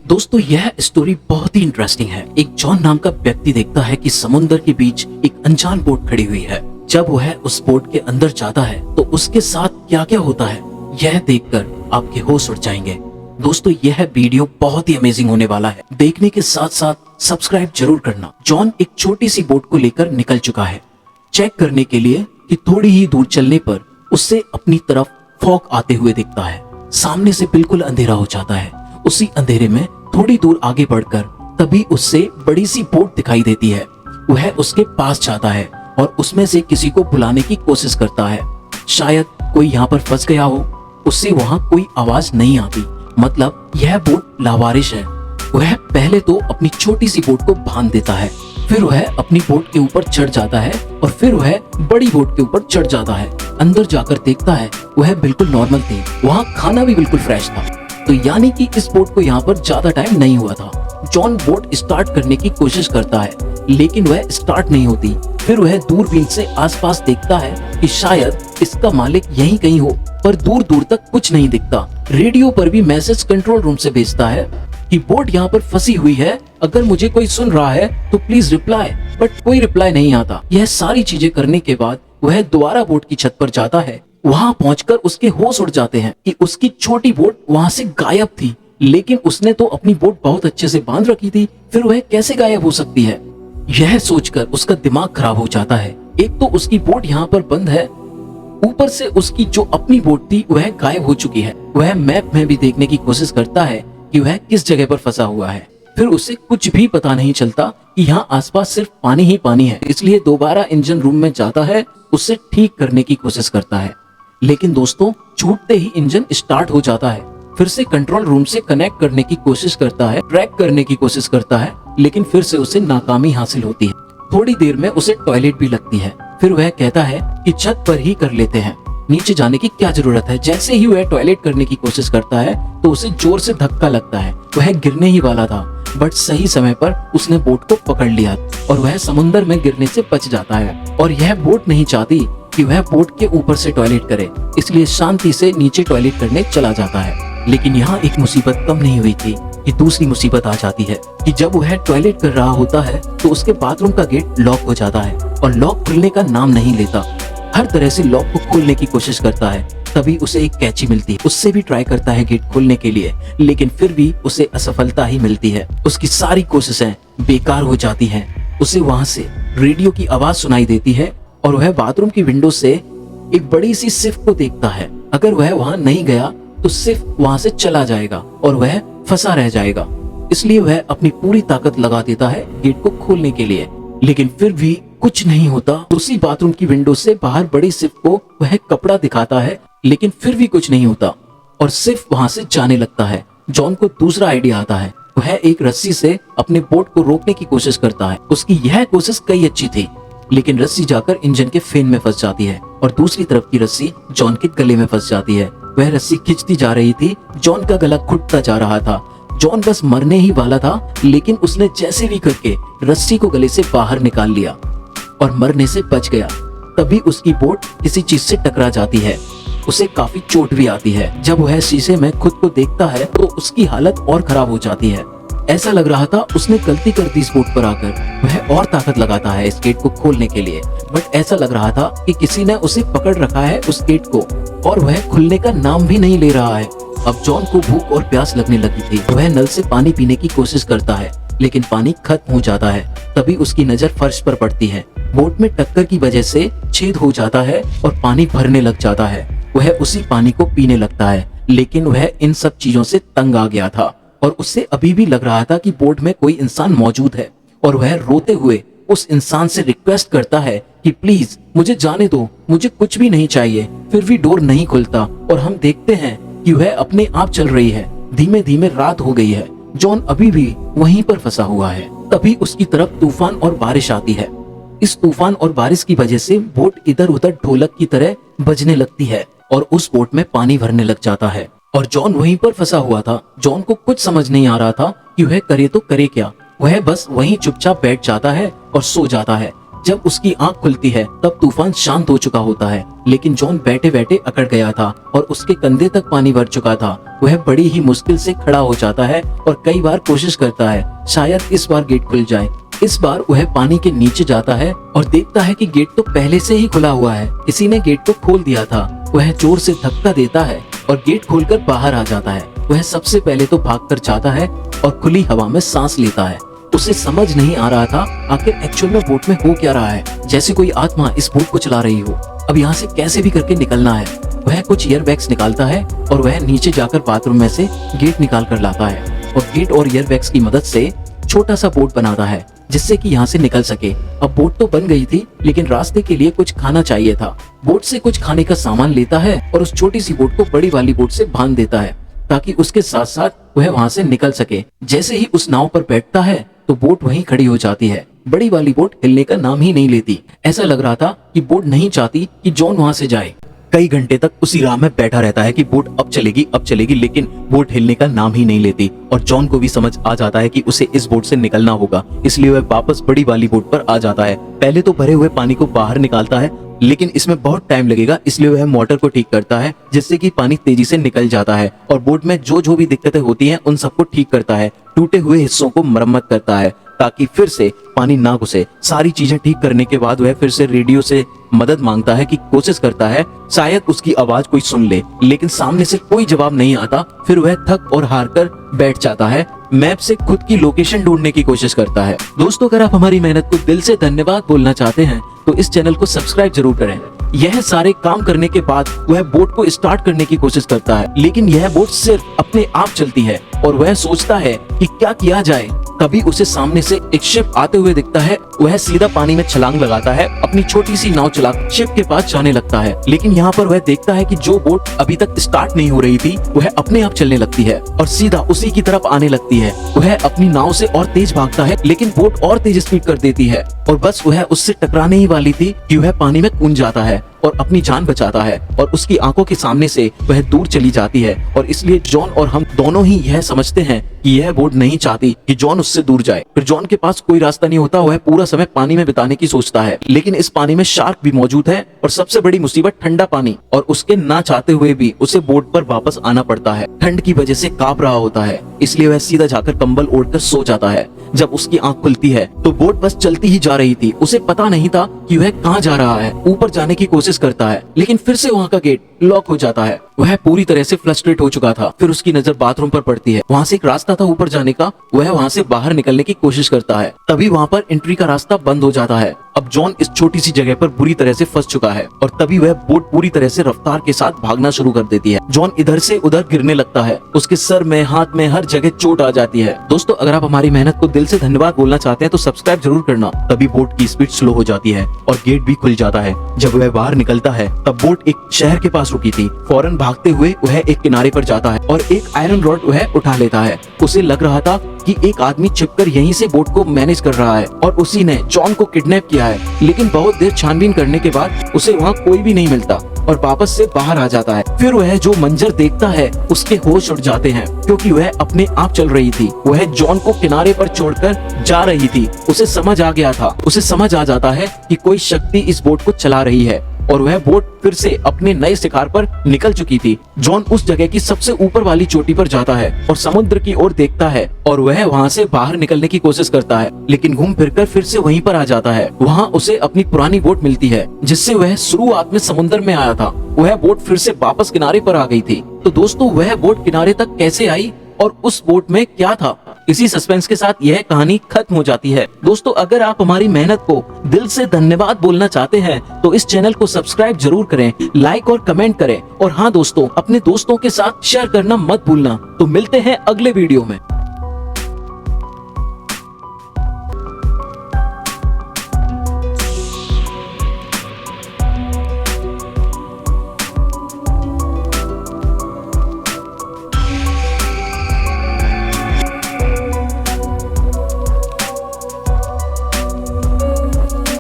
दोस्तों यह स्टोरी बहुत ही इंटरेस्टिंग है। एक जॉन नाम का व्यक्ति देखता है कि समुद्र के बीच एक अनजान बोट खड़ी हुई है। जब वह उस बोट के अंदर जाता है तो उसके साथ क्या क्या होता है यह देखकर आपके होश उड़ जाएंगे। दोस्तों यह वीडियो बहुत ही अमेजिंग होने वाला है। देखने के साथ साथ सब्सक्राइब जरूर करना। जॉन एक छोटी सी बोट को लेकर निकल चुका है चेक करने के लिए कि थोड़ी ही दूर चलने पर उससे अपनी तरफ फॉग आते हुए दिखता है। सामने से बिल्कुल अंधेरा हो जाता है। उसी अंधेरे में थोड़ी दूर आगे बढ़कर तभी उससे बड़ी सी बोट दिखाई देती है। वह उसके पास जाता है और उसमें से किसी को बुलाने की कोशिश करता है। शायद कोई यहाँ पर फंस गया हो। उससे वहाँ कोई आवाज नहीं आती, मतलब यह बोट लावारिश है। वह पहले तो अपनी छोटी सी बोट को बांध देता है, फिर वह अपनी बोट के ऊपर चढ़ जाता है और फिर वह बड़ी बोट के ऊपर चढ़ जाता है। अंदर जाकर देखता है वह बिल्कुल नॉर्मल थी। वहाँ खाना भी बिल्कुल फ्रेश था। तो यानी कि इस बोट को यहाँ पर ज्यादा टाइम नहीं हुआ था। जॉन बोट स्टार्ट करने की कोशिश करता है लेकिन वह स्टार्ट नहीं होती। फिर वह दूरबीन से आसपास देखता है कि शायद इसका मालिक यहीं कहीं हो, पर दूर दूर तक कुछ नहीं दिखता। रेडियो पर भी मैसेज कंट्रोल रूम से भेजता है कि बोट यहाँ पर फंसी हुई है, अगर मुझे कोई सुन रहा है तो प्लीज रिप्लाई, बट कोई रिप्लाई नहीं आता। यह सारी चीजें करने के बाद वह दोबारा बोट की छत पर जाता है। वहाँ पहुंचकर उसके होश उड़ जाते हैं कि उसकी छोटी बोट वहाँ से गायब थी, लेकिन उसने तो अपनी बोट बहुत अच्छे से बांध रखी थी, फिर वह कैसे गायब हो सकती है। यह सोचकर उसका दिमाग खराब हो जाता है। एक तो उसकी बोट यहाँ पर बंद है, ऊपर से उसकी जो अपनी बोट थी वह गायब हो चुकी है। वह मैप में भी देखने की कोशिश करता है कि वह किस जगह पर फंसा हुआ है, फिर उसे कुछ भी पता नहीं चलता कि यहाँ आसपास सिर्फ पानी ही पानी है। इसलिए दोबारा इंजन रूम में जाता है, उसे ठीक करने की कोशिश करता है, लेकिन दोस्तों छूटते ही इंजन स्टार्ट हो जाता है। फिर से कंट्रोल रूम से कनेक्ट करने की कोशिश करता है, ट्रैक करने की कोशिश करता है, लेकिन फिर से उसे नाकामी हासिल होती है। थोड़ी देर में उसे टॉयलेट भी लगती है। फिर वह कहता है कि छत पर ही कर लेते हैं, नीचे जाने की क्या जरूरत है। जैसे ही वह टॉयलेट करने की कोशिश करता है तो उसे जोर से धक्का लगता है। वह गिरने ही वाला था, बट सही समय पर उसने बोट को पकड़ लिया और वह समुद्र में गिरने से बच जाता है। और यह बोट नहीं चाहती कि वह बोट के ऊपर से टॉयलेट करे, इसलिए शांति से नीचे टॉयलेट करने चला जाता है। लेकिन यहाँ एक मुसीबत कम नहीं हुई थी कि दूसरी मुसीबत आ जाती है कि जब वह टॉयलेट कर रहा होता है तो उसके बाथरूम का गेट लॉक हो जाता है और लॉक खुलने का नाम नहीं लेता। हर तरह से लॉक को खोलने की कोशिश करता है, तभी उसे एक कैची मिलती है। उससे भी ट्राई करता है गेट खोलने के लिए, लेकिन फिर भी उसे असफलता ही मिलती है। उसकी सारी कोशिशें बेकार हो जाती हैं। उसे वहाँ से रेडियो की आवाज सुनाई देती है और वह बाथरूम की विंडो से एक बड़ी सी सिफ को देखता है। अगर वह वहाँ नहीं गया तो सिर्फ वहाँ से चला जाएगा और वह फंसा रह जाएगा। इसलिए वह अपनी पूरी ताकत लगा देता है गेट को खोलने के लिए, लेकिन फिर भी कुछ नहीं होता। उसी बाथरूम की विंडो से बाहर बड़ी सिर्फ को वह कपड़ा दिखाता है, लेकिन फिर भी कुछ नहीं होता और सिर्फ वहाँ से जाने लगता है। जॉन को दूसरा आइडिया आता है। वह एक रस्सी से अपने बोट को रोकने की कोशिश करता है। उसकी यह कोशिश कई अच्छी थी, लेकिन रस्सी जाकर इंजन के फेन में फंस जाती है और दूसरी तरफ की रस्सी जॉन के गले में फंस जाती है। वह रस्सी खिंचती जा रही थी, जॉन का गला घुटता जा रहा था। जॉन बस मरने ही वाला था, लेकिन उसने जैसे भी करके रस्सी को गले से बाहर निकाल लिया और मरने से बच गया। तभी उसकी बोट किसी चीज से टकरा जाती है। उसे काफी चोट भी आती है। जब वह शीशे में खुद को देखता है तो उसकी हालत और खराब हो जाती है। ऐसा लग रहा था उसने गलती कर दी इस बोट पर आकर। वह और ताकत लगाता है इस गेट को खोलने के लिए, बट ऐसा लग रहा था कि किसी ने उसे पकड़ रखा है उस गेट को और वह खुलने का नाम भी नहीं ले रहा है। अब जॉन को भूख और प्यास लगने लगी थी। वह नल से पानी पीने की कोशिश करता है, लेकिन पानी खत्म हो जाता है। तभी उसकी नजर फर्श पर पड़ती है। बोट में टक्कर की वजह से छेद हो जाता है और पानी भरने लग जाता है। वह उसी पानी को पीने लगता है, लेकिन वह इन सब चीजों से तंग आ गया था और उससे अभी भी लग रहा था कि बोट में कोई इंसान मौजूद है। और वह रोते हुए उस इंसान से रिक्वेस्ट करता है कि प्लीज मुझे जाने दो, मुझे कुछ भी नहीं चाहिए। फिर भी डोर नहीं खुलता और हम देखते हैं कि वह अपने आप चल रही है। धीमे धीमे रात हो गई है। जॉन अभी भी वहीं पर फंसा हुआ है। तभी उसकी तरफ तूफान और बारिश आती है। इस तूफान और बारिश की वजह से बोट इधर उधर ढोलक की तरह बजने लगती है और उस बोट में पानी भरने लग जाता है और जॉन वहीं पर फंसा हुआ था। जॉन को कुछ समझ नहीं आ रहा था कि वह करे तो करे क्या। वह बस वहीं चुपचाप बैठ जाता है और सो जाता है। जब उसकी आंख खुलती है तब तूफान शांत हो चुका होता है, लेकिन जॉन बैठे बैठे अकड़ गया था और उसके कंधे तक पानी भर चुका था। वह बड़ी ही मुश्किल से खड़ा हो जाता है और कई बार कोशिश करता है शायद इस बार गेट खुल जाए। इस बार वह पानी के नीचे जाता है और देखता है कि गेट तो पहले से ही खुला हुआ है, किसी ने गेट को खोल दिया था। वह जोर से धक्का देता है और गेट खोलकर बाहर आ जाता है। वह सबसे पहले तो भागकर जाता है और खुली हवा में सांस लेता है। उसे समझ नहीं आ रहा था आखिर एक्चुअल में बोट में हो क्या रहा है, जैसे कोई आत्मा इस बोट को चला रही हो। अब यहाँ से कैसे भी करके निकलना है। वह कुछ ईयरबैग्स निकालता है और वह नीचे जाकर बाथरूम में से गेट निकाल कर लाता है और गेट और ईयरबैग्स की मदद से छोटा सा बोट बनाता है जिससे कि यहाँ से निकल सके। अब बोट तो बन गई थी, लेकिन रास्ते के लिए कुछ खाना चाहिए था। बोट से कुछ खाने का सामान लेता है और उस छोटी सी बोट को बड़ी वाली बोट से बांध देता है ताकि उसके साथ साथ वह वहाँ से निकल सके। जैसे ही उस नाव पर बैठता है तो बोट वहीं खड़ी हो जाती है। बड़ी वाली बोट हिलने का नाम ही नहीं लेती। ऐसा लग रहा था कि बोट नहीं चाहती कि जॉन वहाँ से जाए। कई घंटे तक उसी राह में बैठा रहता है कि बोट अब चलेगी, लेकिन बोट हिलने का नाम ही नहीं लेती। और जॉन को भी समझ आ जाता है कि उसे इस बोट से निकलना होगा, इसलिए वह वापस बड़ी वाली बोट पर आ जाता है। पहले तो भरे हुए पानी को बाहर निकालता है, लेकिन इसमें बहुत टाइम लगेगा, इसलिए वह मोटर को ठीक करता है जिससे कि पानी तेजी से निकल जाता है और बोट में जो भी दिक्कतें होती हैं उन सबको ठीक करता है। टूटे हुए हिस्सों को मरम्मत करता है ताकि फिर से पानी ना घुसे। सारी चीजें ठीक करने के बाद वह फिर से रेडियो से मदद मांगता है कि कोशिश करता है शायद उसकी आवाज कोई सुन ले, लेकिन सामने से कोई जवाब नहीं आता। फिर वह थक और हार कर बैठ जाता है। मैप से खुद की लोकेशन ढूंढने की कोशिश करता है। दोस्तों, अगर आप हमारी मेहनत को दिल से धन्यवाद बोलना चाहते हैं तो इस चैनल को सब्सक्राइब जरूर करें। यह सारे काम करने के बाद वह बोट को स्टार्ट करने की कोशिश करता है, लेकिन यह बोट सिर्फ अपने आप चलती है और वह सोचता है कि क्या किया जाए। तभी उसे सामने से एक शिप आते हुए दिखता है। वह सीधा पानी में छलांग लगाता है, अपनी छोटी सी नाव चला शिप के पास जाने लगता है। लेकिन यहाँ पर वह देखता है कि जो बोट अभी तक स्टार्ट नहीं हो रही थी वह अपने आप चलने लगती है और सीधा उसी की तरफ आने लगती है। वह अपनी नाव से और तेज भागता है, लेकिन बोट और तेज स्पीड कर देती है और बस वह उससे टकराने ही वाली थी कि वह पानी में कूद जाता है और अपनी जान बचाता है और उसकी आंखों के सामने से वह दूर चली जाती है। और इसलिए जॉन और हम दोनों ही यह समझते हैं कि यह बोट नहीं चाहती कि जॉन उससे दूर जाए। फिर जॉन के पास कोई रास्ता नहीं होता, वह पूरा समय पानी में बिताने की सोचता है, लेकिन इस पानी में शार्क भी मौजूद है और सबसे बड़ी मुसीबत ठंडा पानी। और उसके ना चाहते हुए भी उसे बोट पर वापस आना पड़ता है। ठंड की वजह से कांप रहा होता है, इसलिए वह सीधा जाकर कंबल ओढ़कर सो जाता है। जब उसकी आंख खुलती है तो बोट बस चलती ही जा रही थी। उसे पता नहीं था कि वह कहाँ जा रहा है। ऊपर जाने की कोशिश करता है, लेकिन फिर से वहाँ का गेट लॉक हो जाता है। वह पूरी तरह से फ्रस्ट्रेट हो चुका था। फिर उसकी नजर बाथरूम पर पड़ती है। वहाँ से एक रास्ता था ऊपर जाने का। वह वहाँ से बाहर निकलने की कोशिश करता है, तभी वहाँ पर एंट्री का रास्ता बंद हो जाता है। अब जॉन इस छोटी सी जगह पर बुरी तरह से फंस चुका है और तभी वह बोट पूरी तरह से रफ्तार के साथ भागना शुरू कर देती है। जॉन इधर से उधर गिरने लगता है। उसके सर में, हाथ में, हर जगह चोट आ जाती है। दोस्तों, अगर आप हमारी मेहनत को दिल से धन्यवाद बोलना चाहते हैं तो सब्सक्राइब जरूर करना। तभी बोट की स्पीड स्लो हो जाती है और गेट भी खुल जाता है। जब वह बाहर निकलता है तब बोट एक शहर के पास रुकी थी। फौरन भागते हुए वह एक किनारे पर जाता है और एक आयरन रॉड वह उठा लेता है। उसे लग रहा था कि एक आदमी छिपकर यहीं से बोट को मैनेज कर रहा है और उसी ने जॉन को किडनैप किया है। लेकिन बहुत देर छानबीन करने के बाद उसे वहाँ कोई भी नहीं मिलता और वापस से बाहर आ जाता है। फिर वह जो मंजर देखता है उसके होश उड़ जाते हैं, क्योंकि वह अपने आप चल रही थी। वह जॉन को किनारे पर छोड़कर जा रही थी। उसे समझ आ गया था, उसे समझ आ जाता है कि कोई शक्ति इस बोट को चला रही है और वह बोट फिर से अपने नए शिकार पर निकल चुकी थी। जॉन उस जगह की सबसे ऊपर वाली चोटी पर जाता है और समुद्र की ओर देखता है और वह वहाँ से बाहर निकलने की कोशिश करता है, लेकिन घूम फिरकर फिर से वहीं पर आ जाता है। वहाँ उसे अपनी पुरानी बोट मिलती है जिससे वह शुरुआत में समुद्र में आया था। वह बोट फिर से वापस किनारे पर आ गई थी। तो दोस्तों, वह बोट किनारे तक कैसे आई और उस बोट में क्या था, इसी सस्पेंस के साथ यह कहानी खत्म हो जाती है। दोस्तों, अगर आप हमारी मेहनत को दिल से धन्यवाद बोलना चाहते हैं तो इस चैनल को सब्सक्राइब जरूर करें, लाइक और कमेंट करें और हाँ दोस्तों, अपने दोस्तों के साथ शेयर करना मत भूलना। तो मिलते हैं अगले वीडियो में।